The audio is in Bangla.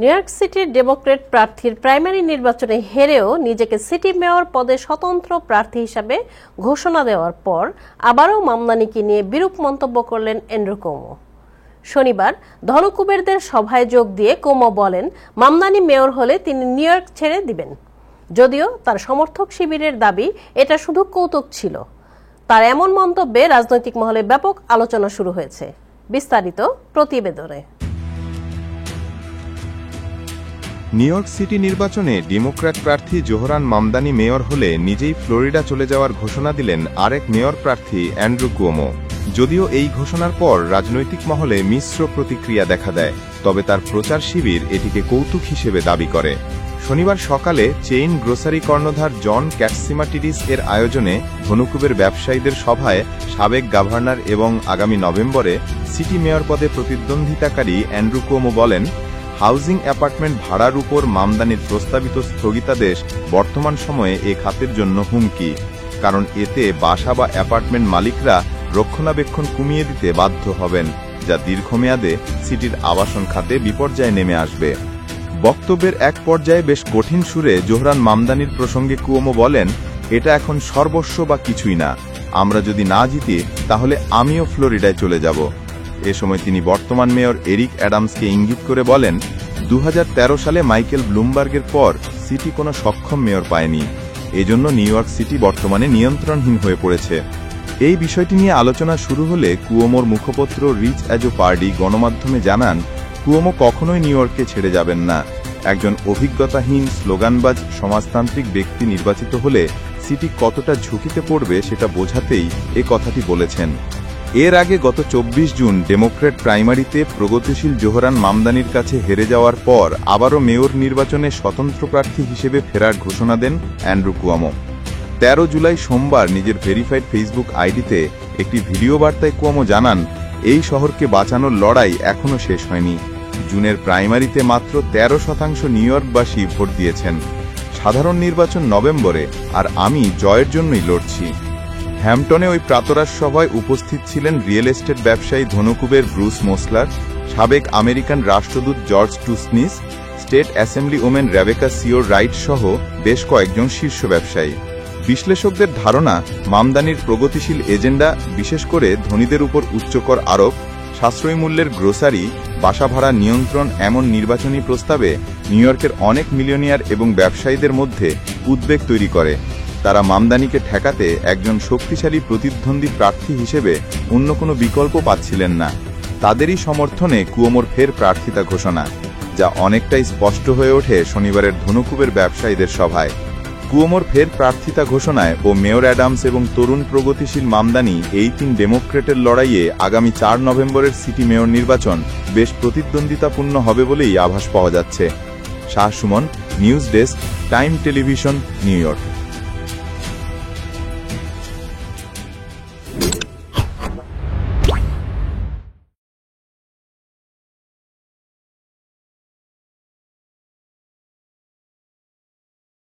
নিউ ইয়র্ক সিটির ডেমোক্র্যাট প্রার্থীর প্রাইমারি নির্বাচনে হেরেও নিজেকে সিটি মেয়র পদে স্বতন্ত্র প্রার্থী হিসাবে ঘোষণা দেওয়ার পর আবারও মামদানিকে নিয়ে বিরূপ মন্তব্য করলেন অ্যান্ড্রু কুওমো। শনিবার ধনকুবেরদের সভায় যোগ দিয়ে কুওমো বলেন, মামদানি মেয়র হলে তিনি নিউ ইয়র্ক ছেড়ে দিবেন। যদিও তার সমর্থক শিবিরের দাবি এটা শুধু কৌতুক ছিল। তার এমন মন্তব্যে রাজনৈতিক মহলে ব্যাপক আলোচনা শুরু হয়েছে। বিস্তারিত প্রতিবেদনে। নিউ ইয়র্ক সিটি নির্বাচনে ডেমোক্র্যাট প্রার্থী জোহরান মামদানি মেয়র হলে নিজেই ফ্লোরিডা চলে যাওয়ার ঘোষণা দিলেন আরেক মেয়র প্রার্থী অ্যান্ড্রু কুওমো। যদিও এই ঘোষণার পর রাজনৈতিক মহলে মিশ্র প্রতিক্রিয়া দেখা দেয়, তবে তার প্রচার শিবির এটিকে কৌতুক হিসেবে দাবি করে। শনিবার সকালে চেইন গ্রোসারি কর্ণধার জন ক্যাটসিমাটিডিস এর আয়োজনে ধনকুবের ব্যবসায়ীদের সভায় সাবেক গভর্নর এবং আগামী নভেম্বরে সিটি মেয়র পদে প্রতিদ্বন্দ্বিতাকারী অ্যান্ড্রু কুওমো বলেন, হাউজিং অ্যাপার্টমেন্ট ভাড়ার উপর মামদানির প্রস্তাবিত স্থগিতাদেশ বর্তমান সময়ে এ খাতের জন্য হুমকি, কারণ এতে বাসা বা অ্যাপার্টমেন্ট মালিকরা রক্ষণাবেক্ষণ কমিয়ে দিতে বাধ্য হবেন, যা দীর্ঘমেয়াদে সিটির আবাসন খাতে বিপর্যয়ে নেমে আসবে। বক্তব্যের এক পর্যায়ে বেশ কঠিন সুরে জোহরান মামদানির প্রসঙ্গে কুওমো বলেন, এটা এখন সর্বস্ব বা কিছুই না, আমরা যদি না জিতি তাহলে আমিও ফ্লোরিডায় চলে যাব। এ সময় তিনি বর্তমান মেয়র এরিক অ্যাডামসকে ইঙ্গিত করে বলেন, 2013 সালে মাইকেল ব্লুমবার্গের পর সিটি কোনো সক্ষম মেয়র পায়নি, এজন্য নিউ ইয়র্ক সিটি বর্তমানে নিয়ন্ত্রণহীন হয়ে পড়েছে। এই বিষয়টি নিয়ে আলোচনা শুরু হলে কুওমোর মুখপত্র রিচ অ্যাজ ও পার্টি গণমাধ্যমে জানান, কুওমো কখনোই নিউ ইয়র্ককে ছেড়ে যাবেন না। একজন অভিজ্ঞতাহীন স্লোগানবাজ সমাজতান্ত্রিক ব্যক্তি নির্বাচিত হলে সিটি কতটা ঝুঁকিতে পড়বে সেটা বোঝাতেই এ কথাটি বলেছেন। এর আগে গত 24 জুন ডেমোক্র্যাট প্রাইমারিতে প্রগতিশীল জোহরান মামদানির কাছে হেরে যাওয়ার পর আবারও মেয়র নির্বাচনে স্বতন্ত্র প্রার্থী হিসেবে ফেরার ঘোষণা দেন অ্যান্ড্রু কুওমো। 13 জুলাই সোমবার নিজের ভেরিফাইড ফেসবুক আইডিতে একটি ভিডিও বার্তায় কুওমো জানান, এই শহরকে বাঁচানোর লড়াই এখনও শেষ হয়নি। জুনের প্রাইমারিতে মাত্র 13% নিউ ইয়র্কবাসী ভোট দিয়েছেন। সাধারণ নির্বাচন নভেম্বরে, আর আমি জয়ের জন্যই লড়ছি। হ্যাম্পটনে ওই প্রাতরাশ সভায় উপস্থিত ছিলেন রিয়েল এস্টেট ব্যবসায়ী ধনকুবের ব্রুস মোসলার, সাবেক আমেরিকান রাষ্ট্রদূত George Tsunis, State Assembly woman Rebecca Seawright সহ বেশ কয়েকজন শীর্ষ ব্যবসায়ী। বিশ্লেষকদের ধারণা, মামদানির প্রগতিশীল এজেন্ডা, বিশেষ করে ধনীদের উপর উচ্চকর আরোপ, সাশ্রয়ী মূল্যের গ্রোসারি, বাসা ভাড়া নিয়ন্ত্রণ এমন নির্বাচনী প্রস্তাবে নিউ ইয়র্কের অনেক মিলিয়নিয়ার এবং ব্যবসায়ীদের মধ্যে উদ্বেগ তৈরি করে। তারা মামদানিকে ঠেকাতে একজন শক্তিশালী প্রতিদ্বন্দ্বী প্রার্থী হিসেবে অন্য কোনো বিকল্প পাচ্ছিলেন না। তাদেরই সমর্থনে কুওমোর ফের প্রার্থিতা ঘোষণা, যা অনেকটাই স্পষ্ট হয়ে ওঠে শনিবারের ধনকুবের ব্যবসায়ীদের সভায়। কুওমোর ফের প্রার্থিতা ঘোষণায় ও মেয়র অ্যাডামস এবং তরুণ প্রগতিশীল মামদানি এই 3 ডেমোক্রেটের লড়াইয়ে আগামী 4 নভেম্বরের সিটি মেয়র নির্বাচন বেশ প্রতিদ্বন্দ্বিতাপূর্ণ হবে বলেই আভাস পাওয়া যাচ্ছে। Shah Suman, news desk, time television, new York.